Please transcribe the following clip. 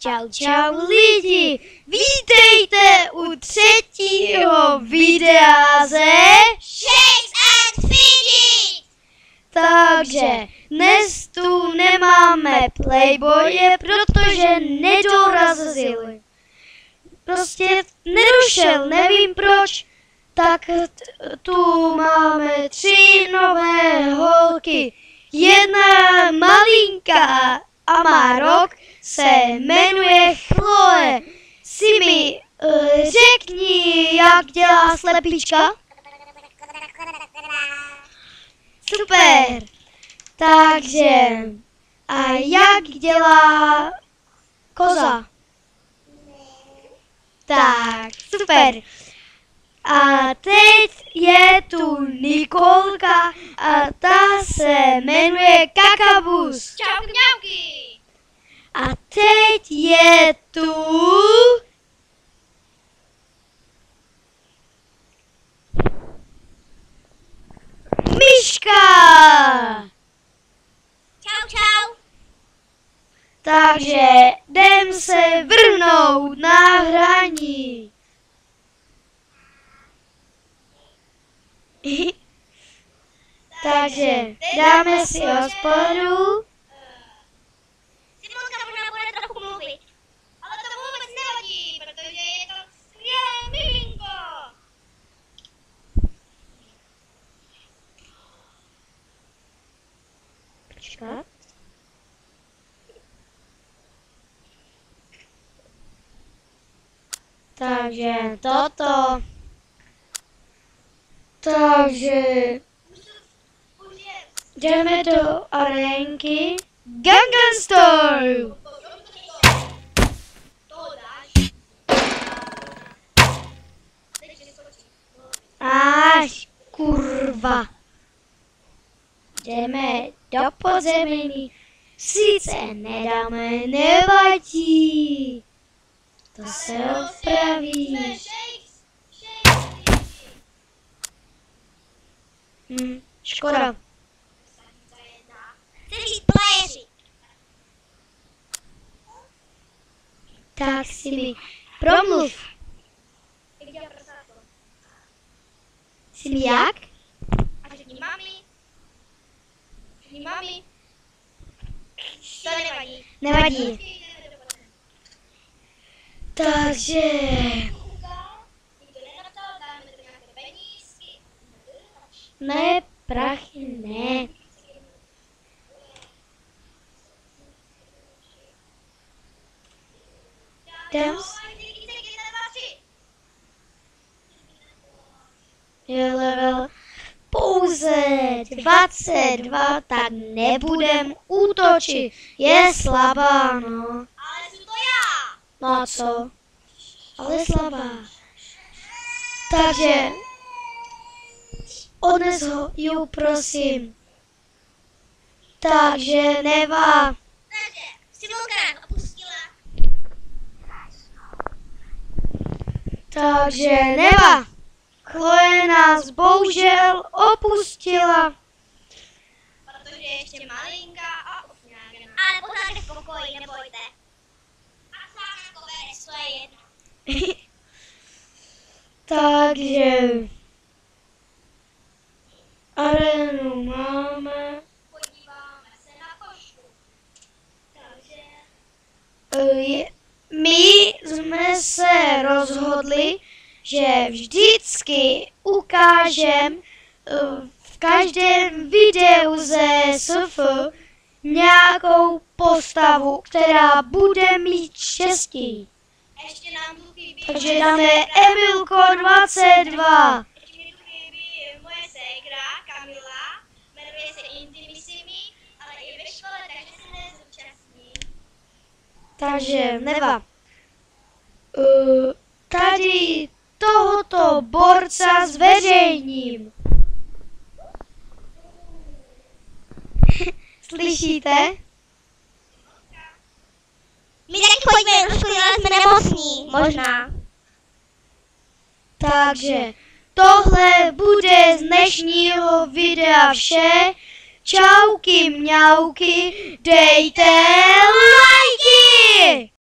Čau, čau lidi, vítejte u třetího videa ze Shakes and Fidget. Takže dnes tu nemáme Playboye, protože nedorazili. Prostě nedošel, nevím proč. Tak tu máme 3 nové holky. Jedna malinká a má rok, se jmenuje Chloe. Si mi řekni, jak dělá slepička? Super. Takže, a jak dělá koza? Tak, super. A teď je tu Nikolka a ta se jmenuje Kakabus. Čau, mňauky. A teď je tu Myška. Čau, čau. Takže jdem se vrhnout na hraní. Takže dáme si hospodu. Simonka možná bude trochu mluvit. Ale to vůbec nevadí, protože je to skvělé miminko. Počkat. Takže toto. Takže jdeme do arénky Gangnam Style. To dáš. Až kurva. Jdeme do podzemí. Sice nedáme, nevadí. To se opraví. Škoda. Chceš jít playeři. Tak si mi promluv. Si mi jak? A řekni mami. Řekni mami. To nevadí. Nevadí. Takže Nikdo nenapsal, dáme to nějaké penízky. ne, prachy ne. Jdem. Je level pouze 22, tak nebudem útočit. Je slabá, no. Ale jsem to já. No co? Ale slabá. Takže odnes ho, ju prosím. Takže Neva. Takže Simonka nás opustila. Takže Neva. Chloe nás bohužel opustila. Protože je ještě malinká a usňágená. Ale pořád je v pokoji, nebojte. A sáčko vede, to je jedno. Takže arénu máme. Podíváme se na poštu. Takže My jsme se rozhodli, že vždycky ukážem v každém videu ze SF nějakou postavu, která bude mít štěstí. ještě nám tu chybí. Takže dáme Emilko 22. Ještě mi tu chybí moje ségra Kamila. Jmenuje se Intimissimi, ale je ve škole, takže se nezúčastní. Takže Neva. Tady tohoto borca zveřejním. Slyšíte? My taky chodíme do školy, ale jsme nemocní. Možná. Takže tohle bude z dnešního videa vše. Čauky mňauky, dejte lajky!